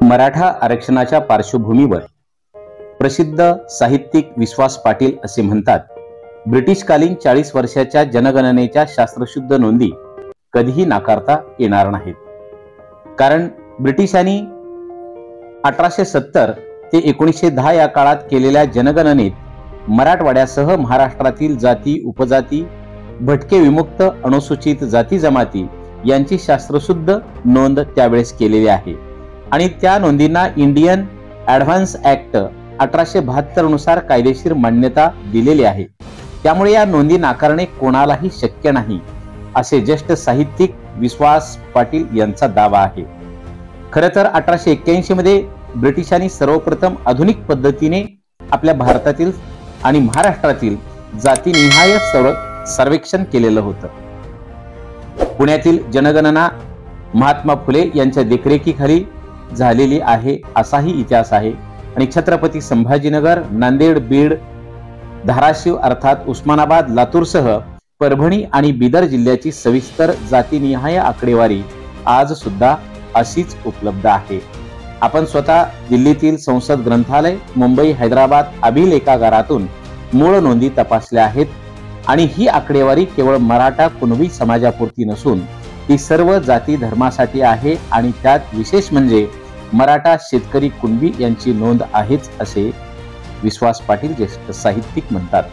मराठा आरक्षणाच्या पार्श्वभूमीवर प्रसिद्ध साहित्यिक विश्वास पाटील असे म्हणतात, ब्रिटिशकालीन 40 वर्षाच्या जनगणनेच्या शास्त्रशुद्ध नोंदी कधीही नाकारता येणार नाहीत. कारण ब्रिटिशांनी 1870 ते 1910 या काळात केलेल्या जनगणनेत मराठवाड्यासह महाराष्ट्रातील जाती, उपजाती, भटके, विमुक्त, अनुसूचित जाती जमाती यांची शास्त्रशुद्ध नोंद त्यावेळेस केलेली आहे आणि त्या नोंदींना इंडियन ॲडव्हान्स ऍक्ट 1872 नुसार कायदेशीर मान्यता दिलेली आहे. त्यामुळे या नोंदी नाकारणे कोणालाही शक्य नाही असे ज्येष्ठ साहित्यिक विश्वास पाटील यांचा दावा आहे. खरं तर 1881 मध्ये ब्रिटिशांनी सर्वप्रथम आधुनिक पद्धतीने आपल्या भारतातील आणि महाराष्ट्रातील जातीनिहाय सर्वेक्षण केलेलं होतं. पुण्यातील जनगणना महात्मा फुले यांच्या देखरेखीखाली झालेली आहे असाही इतिहास आहे आणि छत्रपती संभाजीनगर, नांदेड, बीड, धाराशिव अर्थात उस्मानाबाद, लातूरसह परभणी आणि बिदर जिल्ह्याची सविस्तर जातीनिहाय आकडेवारी आज सुद्धा अशीच उपलब्ध आहे. आपण स्वतः दिल्लीतील संसद ग्रंथालय, मुंबई, हैदराबाद अभिलेखागारातून मूळ नोंदी तपासल्या आहेत आणि ही आकडेवारी केवळ मराठा कुणबी समाजापुरती नसून ती सर्व जाती धर्मासाठी आहे आणि त्यात विशेष म्हणजे मराठा शेतकरी कुणबी यांची नोंद आहेच असे विश्वास पाटील ज्येष्ठ साहित्यिक म्हणतात.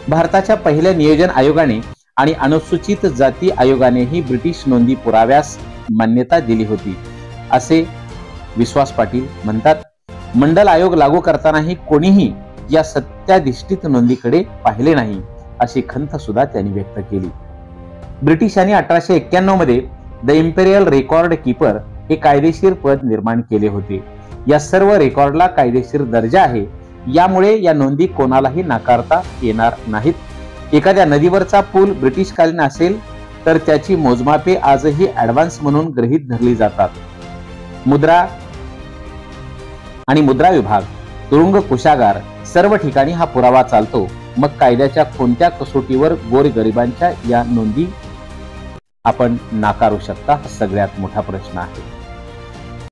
भारताच्या पहिल्या नियोजन आयोगाने आणि अनुसूचित जाती आयोगानेही ब्रिटिश नोंदी पुराव्यास मान्यता दिली होती असे विश्वास पाटील म्हणतात. मंडल आयोग लागू करतानाही कोणीही या सत्याधिष्ठित नोंदीकडे पाहिले नाही अशी खंत सुद्धा त्यांनी व्यक्त केली. ब्रिटिशांनी 1891 मध्ये द इम्पेरियल रेकॉर्ड कीपर हे कायदेशीर पद निर्माण केले होते. या सर्व रेकॉर्डला कायदेशीर दर्जा आहे, यामुळे या नोंदी कोणालाही नाकारता येणार नाहीत. एखाद्या नदीवरचा पूल ब्रिटिशकालीन असेल तर त्याची मोजमापे आजही ॲडव्हान्स म्हणून गृहीत धरली जातात. मुद्रा आणि मुद्रा विभाग, तुरुंग, कुशागार सर्व ठिकाणी हा पुरावा चालतो. मग कायद्याच्या कोणत्या कसोटीवर गोरगरिबांच्या या नोंदी आपण नाकारू शकता हा सगळ्यात मोठा प्रश्न आहे.